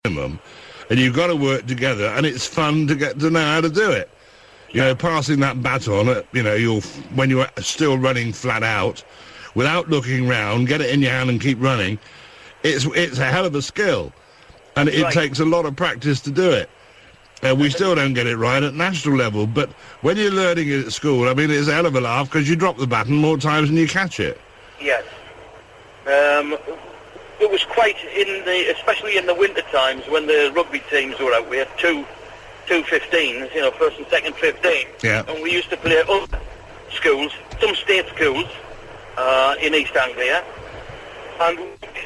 minimum, and you've got to work together, and it's fun to get to know how to do it. You know, passing that baton, when you're still running flat out, without looking round, get it in your hand and keep running, it's a hell of a skill. And it takes a lot of practice to do it. We still don't get it right at national level, but when you're learning it at school, I mean, it's a hell of a laugh because you drop the baton more times than you catch it. Yes. It was quite, especially in the winter times when the rugby teams were out, we had two 15s, first and second 15. Yeah. And we used to play at other schools, some state schools in East Anglia. And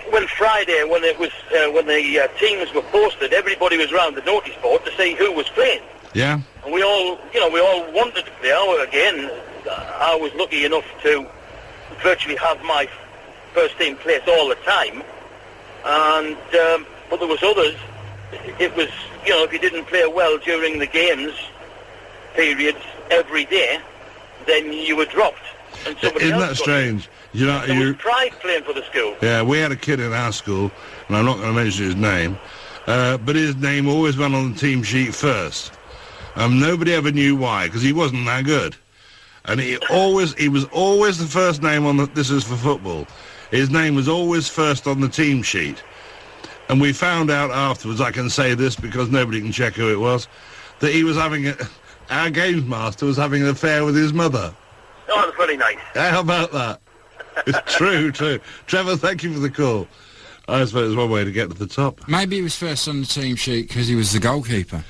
when Friday, when the teams were posted, everybody was round the notice board to see who was playing. Yeah. And we all wanted to play. I was lucky enough to virtually have my first team place all the time. And but there was others. It was, if you didn't play well during the games periods every day, then you were dropped. And somebody Isn't else that strange? There was pride playing for the school. Yeah, we had a kid in our school, and I'm not going to mention his name, but his name always went on the team sheet first. Nobody ever knew why, because he wasn't that good. And he was always the first name on this is for football. His name was always first on the team sheet. And we found out afterwards, I can say this because nobody can check who it was, that he was our games master was having an affair with his mother. Oh, that's very nice. How about that? It's true. Trevor, thank you for the call. I suppose it's one way to get to the top. Maybe he was first on the team sheet because he was the goalkeeper.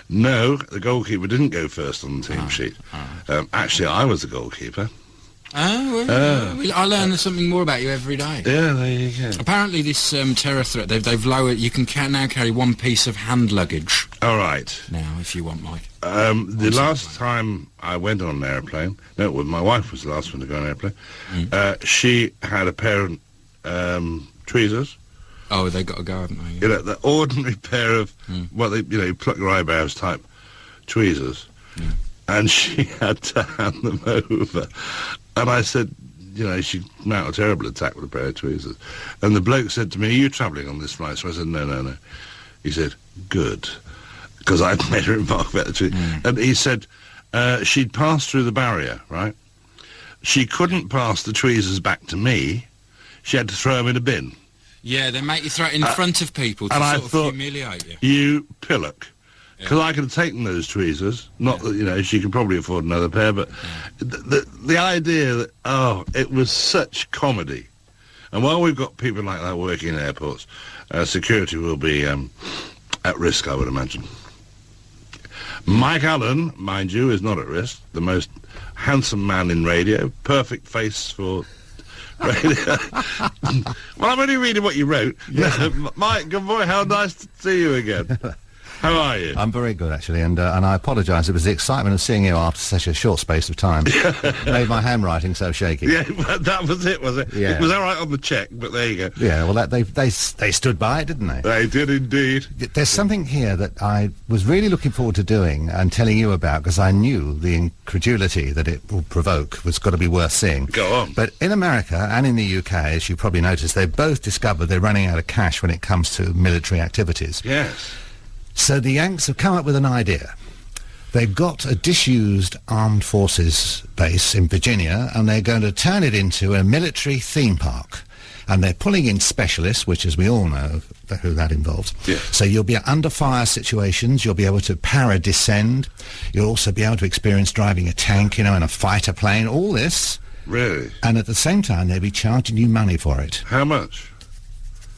No, the goalkeeper didn't go first on the team sheet. Actually, I was the goalkeeper. I learn something more about you every day. Yeah, there you go. Apparently this terror threat, they've lowered, you can now carry one piece of hand luggage. All right. Now, if you want, Mike. The last time I went on an aeroplane, my wife was the last one to go on an aeroplane, she had a pair of tweezers. Oh, they got to go, haven't they? The ordinary pair of, you pluck your eyebrows type tweezers. Yeah. And she had to hand them over. And I said, she mounted a terrible attack with a pair of tweezers. And the bloke said to me, are you travelling on this flight? So I said, no. He said, good. Because I'd made a remark about the tweezers. And he said, she'd passed through the barrier, right? She couldn't pass the tweezers back to me. She had to throw them in a bin. Yeah, they make you throw it in front of people to sort of humiliate you. You pillock. Because I could have taken those tweezers. Not that, she could probably afford another pair, but the idea that, it was such comedy. And while we've got people like that working in airports, security will be at risk, I would imagine. Mike Allen, mind you, is not at risk. The most handsome man in radio. Perfect face for radio. Well, I'm only reading what you wrote. Yeah. Mike, good boy, how nice to see you again. How are you? I'm very good, actually, and I apologise. It was the excitement of seeing you after such a short space of time made my handwriting so shaky. Yeah, that was it, was it? Yeah. It was all right on the check, but there you go. Yeah, well, they stood by it, didn't they? They did indeed. There's something here that I was really looking forward to doing and telling you about, because I knew the incredulity that it will provoke was got to be worth seeing. Go on. But in America and in the UK, as you probably noticed, they've both discovered they're running out of cash when it comes to military activities. Yes. So the Yanks have come up with an idea. They've got a disused armed forces base in Virginia, and they're going to turn it into a military theme park. And they're pulling in specialists, which, as we all know, who that involves. Yeah. So you'll be under fire situations, you'll be able to para-descend, you'll also be able to experience driving a tank, and a fighter plane, all this. Really? And at the same time, they'll be charging you money for it. How much?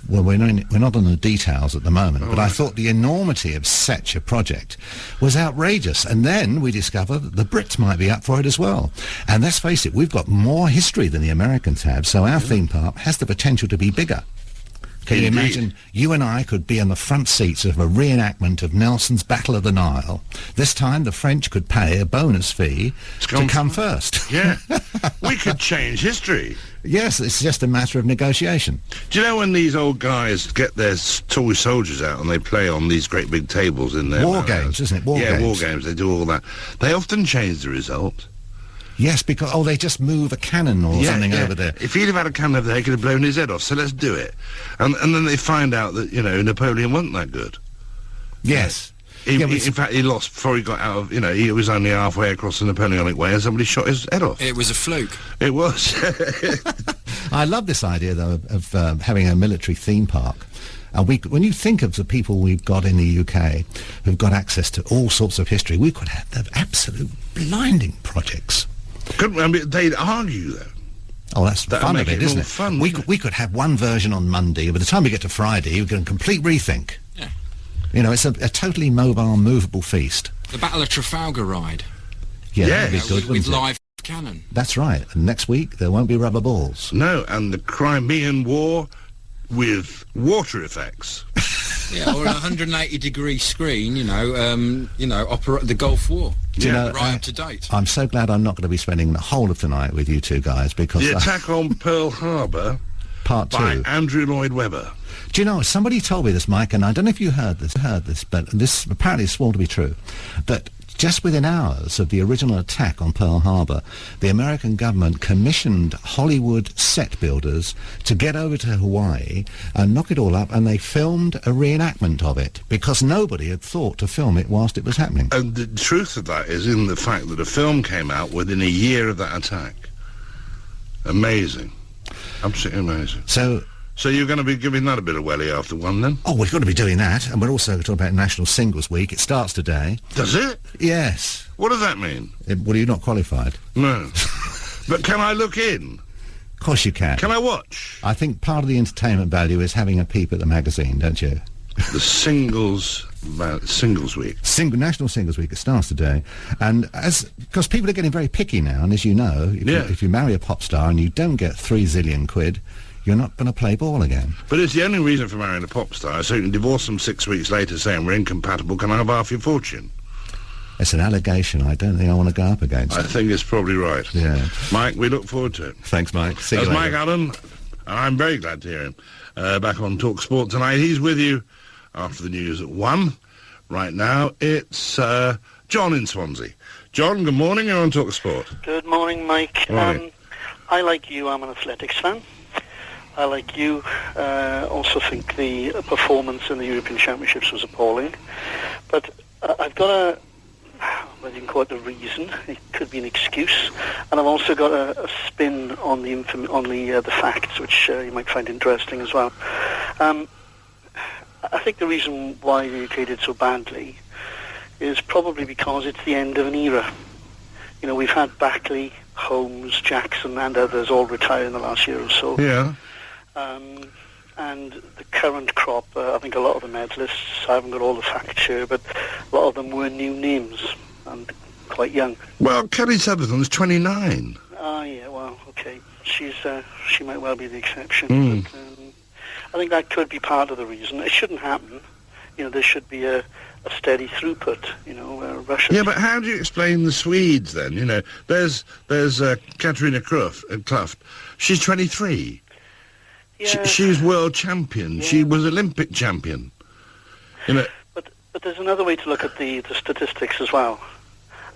Well, we're not on the details at the moment, but I thought the enormity of such a project was outrageous. And then we discovered that the Brits might be up for it as well. And let's face it, we've got more history than the Americans have, so our theme park has the potential to be bigger. Can you imagine you and I could be in the front seats of a reenactment of Nelson's Battle of the Nile? This time the French could pay a bonus fee to come first. Yeah. We could change history. Yes, it's just a matter of negotiation. Do you know when these old guys get their toy soldiers out and they play on these great big tables in their war games, isn't it? War games. War games, they do all that. They often change the result. Yes, because, they just move a cannon or something over there. If he'd have had a cannon over there, he could have blown his head off, so let's do it. And then they find out that, Napoleon wasn't that good. Yes. In fact, he lost before he got out of, he was only halfway across the Napoleonic Way and somebody shot his head off. It was a fluke. It was. I love this idea, though, of having a military theme park. When you think of the people we've got in the UK who've got access to all sorts of history, we could have the absolute blinding projects. They'd argue, though. Oh, that's the fun of it, isn't it? Fun, we could have one version on Monday. By the time we get to Friday, we're going to complete rethink. Yeah. It's a totally mobile, movable feast. The Battle of Trafalgar ride. Yeah, that'd be good, with wouldn't it? live cannon. That's right. And next week, there won't be rubber balls. No, and the Crimean War with water effects. Yeah, or a 180-degree screen, the Gulf War. Right up to date. I'm so glad I'm not going to be spending the whole of tonight with you two guys, because... The attack on Pearl Harbor... Part 2. By Andrew Lloyd Webber. Do you know, somebody told me this, Mike, and I don't know if you heard this, but this apparently is sworn to be true, that just within hours of the original attack on Pearl Harbor, the American government commissioned Hollywood set builders to get over to Hawaii and knock it all up, and they filmed a reenactment of it, because nobody had thought to film it whilst it was happening. And the truth of that is in the fact that a film came out within a year of that attack. Amazing. Absolutely amazing. So you're going to be giving that a bit of welly after one, then? Oh, we've got to be doing that, and we're also talking about National Singles Week. It starts today. Does it? Yes. What does that mean? Well, you're not qualified. No. But can I look in? Of course you can. Can I watch? I think part of the entertainment value is having a peep at the magazine, don't you? The Singles Week. National Singles Week. It starts today, and because people are getting very picky now, and as you know, if you marry a pop star and you don't get 3 zillion quid, you're not going to play ball again. But it's the only reason for marrying a pop star, so you can divorce them 6 weeks later saying we're incompatible, can I have half your fortune? It's an allegation I don't think I want to go up against. I think it's probably right. Yeah. Mike, we look forward to it. Thanks, Mike. See you later. That's Mike Allen, and I'm very glad to hear him back on talkSPORT tonight. He's with you after the news at 1. Right now, it's John in Swansea. John, good morning. You're on talkSPORT. Good morning, Mike. Morning. I, like you, I'm an athletics fan. I, like you, also think the performance in the European Championships was appalling. But I've got whether you can call it a reason, it could be an excuse, and I've also got a spin on the facts, which you might find interesting as well. I think the reason why the UK did so badly is probably because it's the end of an era. We've had Backley, Holmes, Jackson and others all retire in the last year or so. Yeah. And the current crop, I think a lot of the medalists, I haven't got all the facts here, but a lot of them were new names and quite young. Well, Kelly Sutherland's 29. Oh, yeah, well, okay. She might well be the exception. But, I think that could be part of the reason. It shouldn't happen. There should be a steady throughput. Russia. Yeah, but how do you explain the Swedes then? There's Katarina Kluft. She's 23. Yeah. She's world champion. Yeah. She was Olympic champion. But there's another way to look at the statistics as well.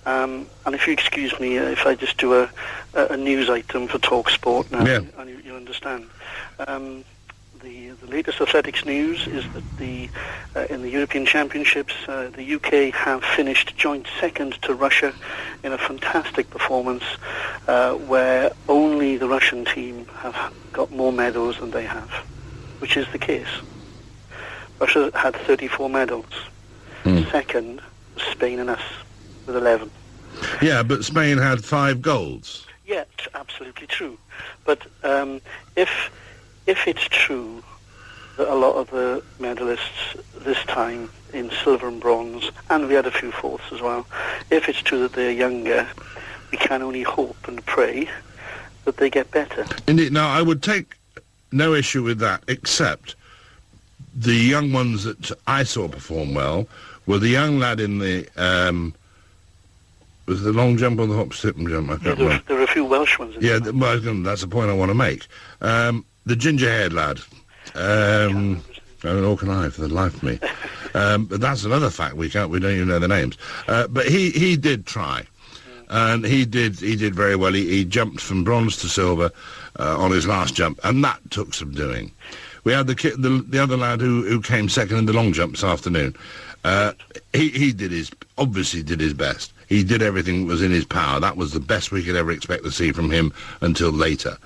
And if you excuse me, if I just do a news item for talkSPORT now, and you understand. The latest athletics news is that in the European Championships, the UK have finished joint second to Russia in a fantastic performance where only the Russian team have got more medals than they have, which is the case. Russia had 34 medals. Second was Spain and us with 11. Yeah, but Spain had 5 golds. Yeah, absolutely true. But if it's true that a lot of the medalists this time in silver and bronze, and we had a few fourths as well, if it's true that they're younger, we can only hope and pray that they get better. Indeed. Now, I would take no issue with that, except the young ones that I saw perform well were the young lad in the... was the long jump or the hop, skip and jump? I can't remember. There were a few Welsh ones in there. That's the point I want to make. The ginger-haired lad. Nor can I, for the life of me. But that's another fact we don't even know the names. But he did try. And he did very well. He jumped from bronze to silver on his last jump, and that took some doing. We had the other lad who came second in the long jump this afternoon. He obviously did his best. He did everything that was in his power. That was the best we could ever expect to see from him until later.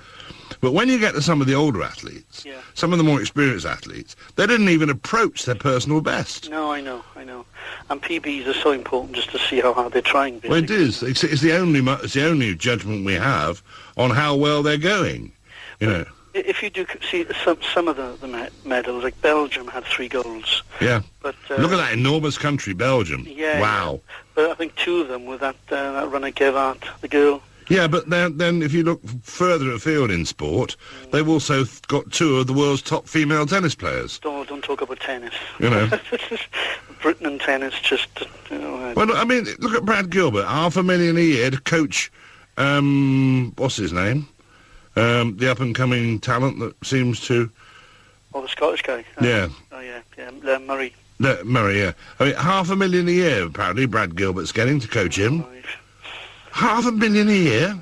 But when you get to some of the older athletes, some of the more experienced athletes, they didn't even approach their personal best. No, I know. And PBs are so important just to see how hard they're trying. Basically. Well, it is. It's the only judgment we have on how well they're going. You know. If you do see some of the medals, like Belgium had 3 golds. Yeah. But look at that enormous country, Belgium. Yeah. Wow. Yeah. But I think 2 of them were that runner Gevart, the girl. Yeah, but then if you look further afield in sport, they've also got 2 of the world's top female tennis players. Don't talk about tennis. You know. Britain and tennis just, you know... Well, I mean, look at Brad Gilbert, $500,000 a year to coach, what's his name? The up-and-coming talent that seems to... Oh, the Scottish guy. Yeah. Oh, yeah, Murray. Murray, yeah. I mean, $500,000 a year, apparently, Brad Gilbert's getting to coach him. $500,000 a year?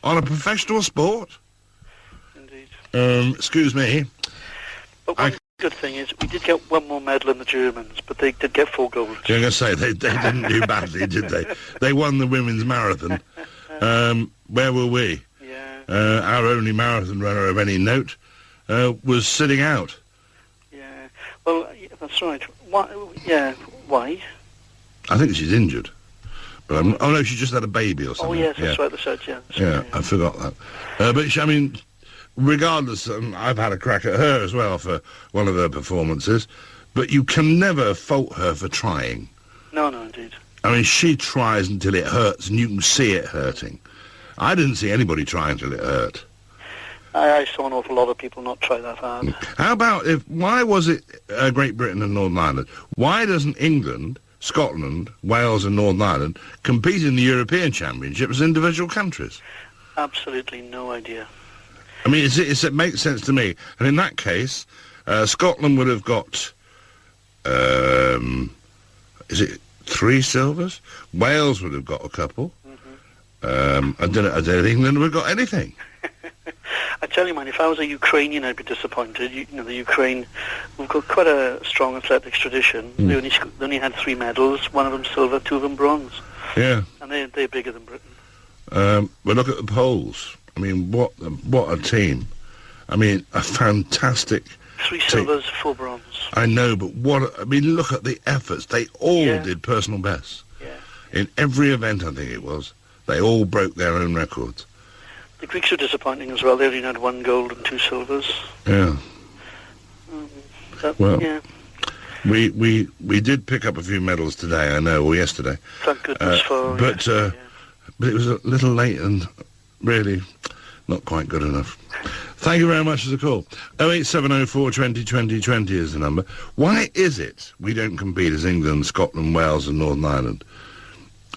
On a professional sport? Indeed. Excuse me. But one good thing is we did get 1 more medal than the Germans, but they did get 4 golds. You're going to say they didn't do badly, did they? They won the women's marathon. Where were we? Yeah. Our only marathon runner of any note was sitting out. Yeah. Well, that's right. Why? Yeah. Why? I think she's injured. But oh no, she just had a baby or something. Oh yes, that's right. That's right. Yeah, I forgot that. But I mean, regardless, I've had a crack at her as well for one of her performances. But you can never fault her for trying. No, indeed. I mean, she tries until it hurts, and you can see it hurting. I didn't see anybody try until it hurt. I saw an awful lot of people not try that hard. How about why was it Great Britain and Northern Ireland? Why doesn't England, Scotland, Wales and Northern Ireland compete in the European Championship as individual countries? Absolutely no idea. I mean, it makes sense to me. And in that case, Scotland would have got, is it 3 silvers? Wales would have got a couple. I don't think England would have got anything. I tell you, man, if I was a Ukrainian, I'd be disappointed. You know, the Ukraine, we've got quite a strong athletics tradition. They only had 3 medals, 1 of them silver, 2 of them bronze. Yeah. And they're bigger than Britain. But look at the Poles. I mean, what a team. I mean, a fantastic 3 silvers, 4 bronze. I know, but look at the efforts. They all did personal bests. Yeah. In every event, I think it was. They all broke their own records. The Greeks are disappointing as well. They only had 1 gold and 2 silvers. Yeah. Yeah. We did pick up a few medals today, I know, or yesterday. Thank goodness for... But it was a little late and really not quite good enough. Thank you very much for the call. 08704 20 20 20 is the number. Why is it we don't compete as England, Scotland, Wales and Northern Ireland?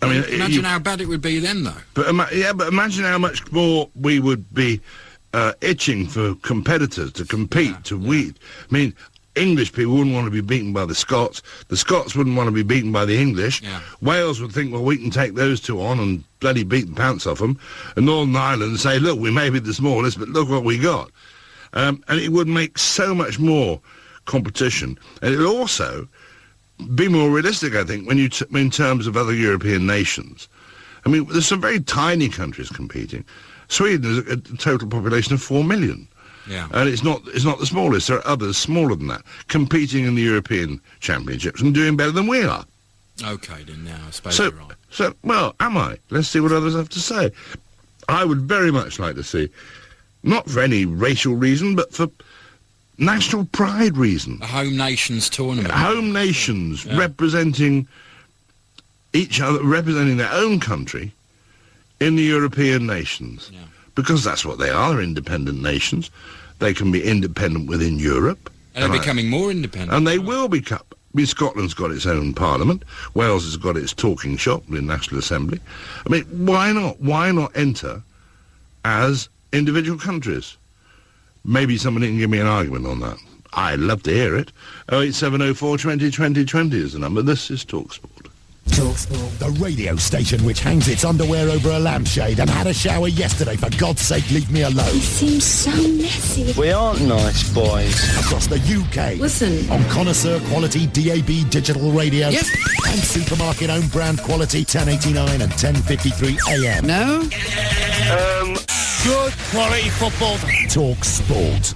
I mean, imagine how bad it would be then, though. But imagine how much more we would be itching for competitors to compete, I mean, English people wouldn't want to be beaten by the Scots. The Scots wouldn't want to be beaten by the English. Yeah. Wales would think, well, we can take those 2 on and bloody beat the pants off them. And Northern Ireland say, look, we may be the smallest, but look what we got. And it would make so much more competition. And it would also be more realistic, I think, when in terms of other European nations. I mean, there's some very tiny countries competing. Sweden has a total population of 4 million. Yeah. And it's not the smallest. There are others smaller than that competing in the European Championships and doing better than we are. Okay, then now I suppose you're right. So, well, am I? Let's see what others have to say. I would very much like to see, not for any racial reason, but for national pride reason. A home nations tournament. Home nations representing each other, representing their own country in the European nations. Yeah. Because that's what they are, independent nations. They can be independent within Europe. And they're becoming more independent. And they will become. I mean, Scotland's got its own parliament. Wales has got its talking shop, the National Assembly. I mean, why not? Why not enter as individual countries? Maybe somebody can give me an argument on that. I'd love to hear it. 08704 20 20 20 is the number. This is talkSPORT. talkSPORT. The radio station which hangs its underwear over a lampshade and had a shower yesterday. For God's sake, leave me alone. It seems so messy. We aren't nice boys. Across the UK. Listen. On connoisseur quality DAB digital radio. Yes. And supermarket own brand quality 1089 and 1053 AM. No? Good quality football. talkSPORT.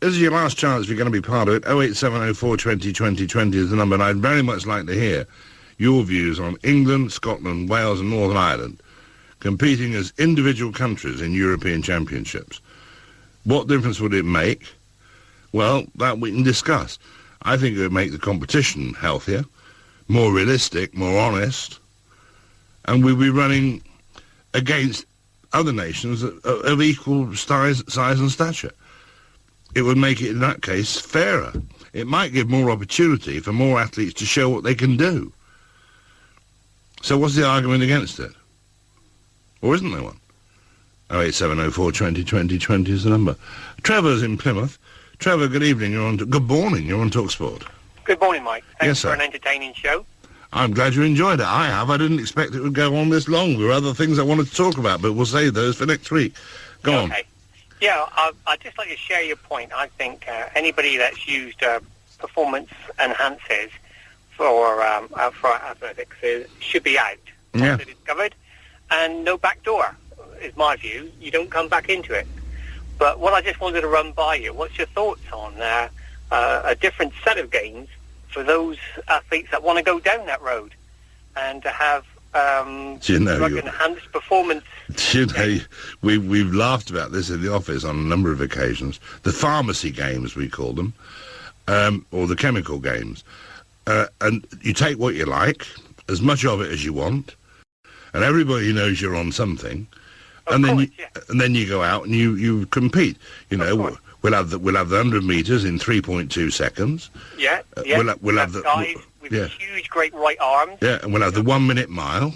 This is your last chance if you're going to be part of it. 08704 20 20 20 is the number, and I'd very much like to hear your views on England, Scotland, Wales and Northern Ireland competing as individual countries in European championships. What difference would it make? Well, that we can discuss. I think it would make the competition healthier, more realistic, more honest, and we'd be running against other nations of equal size and stature. It would make it, in that case, fairer. It might give more opportunity for more athletes to show what they can do. So what's the argument against it? Or isn't there one? 08704 20 20 20 is the number. Trevor's in Plymouth. Trevor, good evening. Good morning. You're on talkSPORT. Good morning, Mike. Thanks Yes, sir. for an entertaining show. I'm glad you enjoyed it. I have. I didn't expect it would go on this long. There were other things I wanted to talk about, but we'll save those for next week. Go on. Yeah, I'd just like to share your point. I think anybody that's used performance enhancers for athletics should be out. Yeah. Once it is covered, and no back door, is my view. You don't come back into it. But what I just wanted to run by you, what's your thoughts on a different set of games for those athletes that want to go down that road and to have drug-enhanced performance? You know, we've laughed about this in the office on a number of occasions. The pharmacy games, we call them, or the chemical games. And you take what you like, as much of it as you want, and everybody knows you're on something, and then you go out and you compete. You know, we'll have the 100 metres in 3.2 seconds. Yeah, We'll have the guys with huge, great right arms. Yeah, and we'll have the 1 minute mile.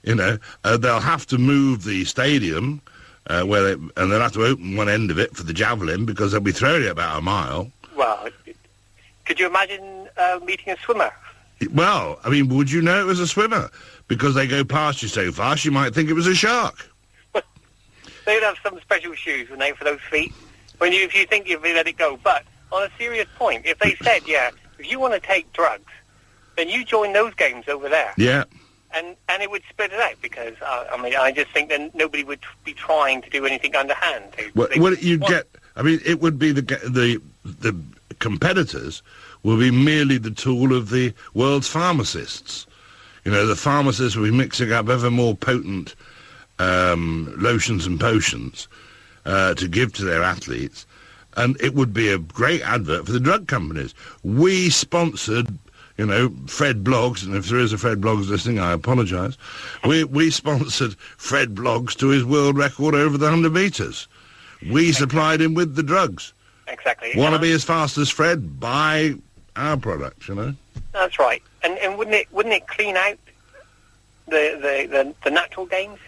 You know, they'll have to move the stadium and they'll have to open one end of it for the javelin because they'll be throwing it about a mile. Well, could you imagine meeting a swimmer? Well, I mean, would you know it was a swimmer? Because they go past you so fast, you might think it was a shark. They'd have some special shoes, wouldn't they, for those feet? If you think you've let it go. But on a serious point, if they said, if you want to take drugs, then you join those games over there. Yeah. And it would split it out because, I just think then nobody would be trying to do anything underhand. It would be the competitors will be merely the tool of the world's pharmacists. You know, the pharmacists will be mixing up ever more potent lotions and potions to give to their athletes, and it would be a great advert for the drug companies. We sponsored, you know, Fred Bloggs, and if there is a Fred Bloggs listening, I apologise. We sponsored Fred Bloggs to his world record over the 100 metres. We supplied him with the drugs. Exactly. Want to be as fast as Fred? Buy our product, you know. That's right. And wouldn't it clean out the natural games?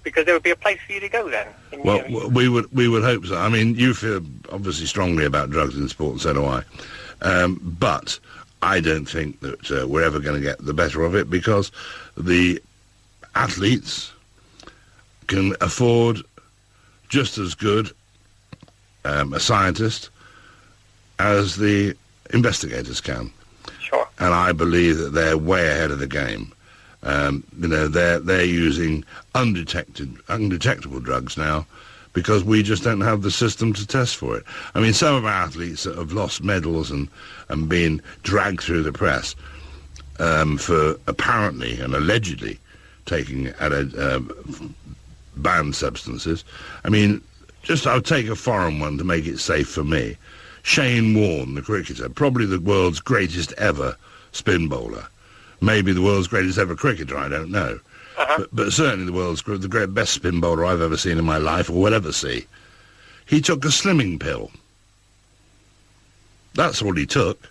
Because there would be a place for you to go then. Well, we would hope so. I mean, you feel obviously strongly about drugs in sport, and so do I. But I don't think that we're ever going to get the better of it because the athletes can afford just as good a scientist as the investigators can. Sure. And I believe that they're way ahead of the game. You know, they're using undetectable drugs now because we just don't have the system to test for it. I mean, some of our athletes that have lost medals and been dragged through the press for apparently and allegedly taking banned substances. I mean, I'll take a foreign one to make it safe for me. Shane Warne, the cricketer, probably the world's greatest ever spin bowler. Maybe the world's greatest ever cricketer, I don't know. But certainly the best spin bowler I've ever seen in my life, or will ever see. He took a slimming pill. That's all he took.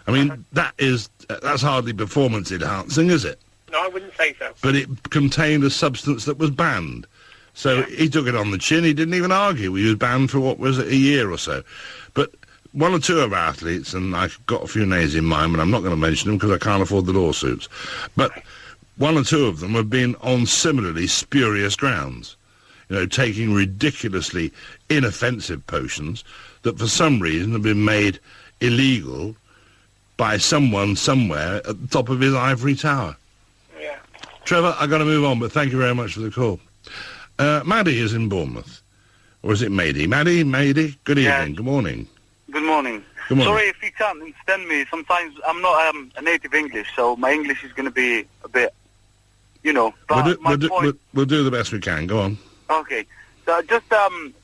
I mean, that's hardly performance enhancing, is it? No, I wouldn't say so. But it contained a substance that was banned. So he took it on the chin. He didn't even argue. He was banned for, what was it, a year or so. But one or two of our athletes, and I've got a few names in mind, but I'm not going to mention them because I can't afford the lawsuits. But one or two of them have been on similarly spurious grounds, you know, taking ridiculously inoffensive potions that for some reason have been made illegal by someone somewhere at the top of his ivory tower. Yeah. Trevor, I've got to move on, but thank you very much for the call. Maddie is in Bournemouth. Or is it Mady? Mady, good evening, good morning. Good morning. Good morning. Sorry if you can't understand me. Sometimes I'm not a native English, so my English is going to be a bit, you know. But we'll do the best we can. Go on. Okay. So I just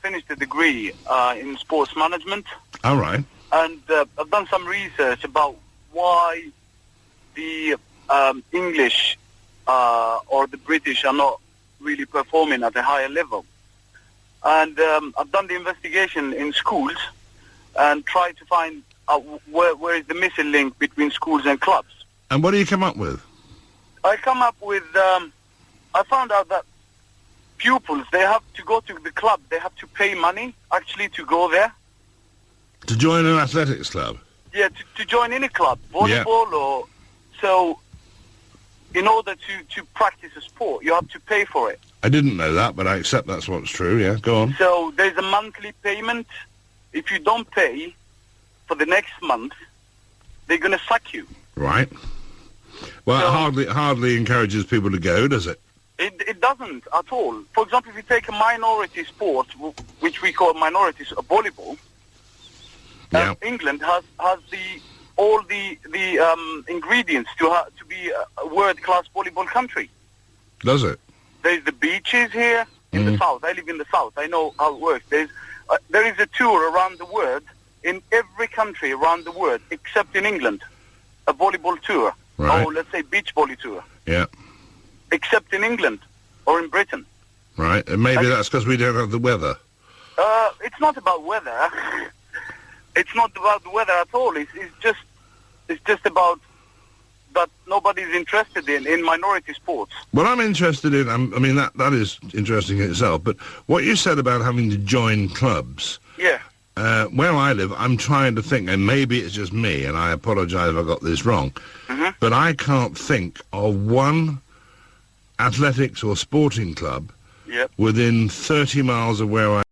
finished a degree in sports management. All right. And I've done some research about why the English or the British are not really performing at a higher level. And I've done the investigation in schools and tried to find out where is the missing link between schools and clubs. And what do you come up with? I come up with, I found out that pupils, they have to go to the club, they have to pay money actually to go there. To join an athletics club? Yeah, to join any club, volleyball or... So, in order to practice a sport, you have to pay for it. I didn't know that, but I accept that's what's true, yeah. Go on. So there's a monthly payment. If you don't pay for the next month, they're going to sack you. Right. Well, so, it hardly encourages people to go, does it? It doesn't at all. For example, if you take a minority sport, which we call minorities, volleyball, yeah. England has all the ingredients to be a world-class volleyball country. Does it? There's the beaches here in the south. I live in the south. I know how it works. There is a tour around the world, in every country around the world, except in England, a volleyball tour. Right. Or let's say beach volley tour. Yeah. Except in England or in Britain. Right, and maybe that's because we don't have the weather. It's not about weather. It's not about the weather at all. It's just about that nobody's interested in minority sports. Well, I'm interested in, I mean, that is interesting in itself, but what you said about having to join clubs... Yeah. Where I live, I'm trying to think, and maybe it's just me, and I apologise if I got this wrong, but I can't think of one athletics or sporting club within 30 miles of where I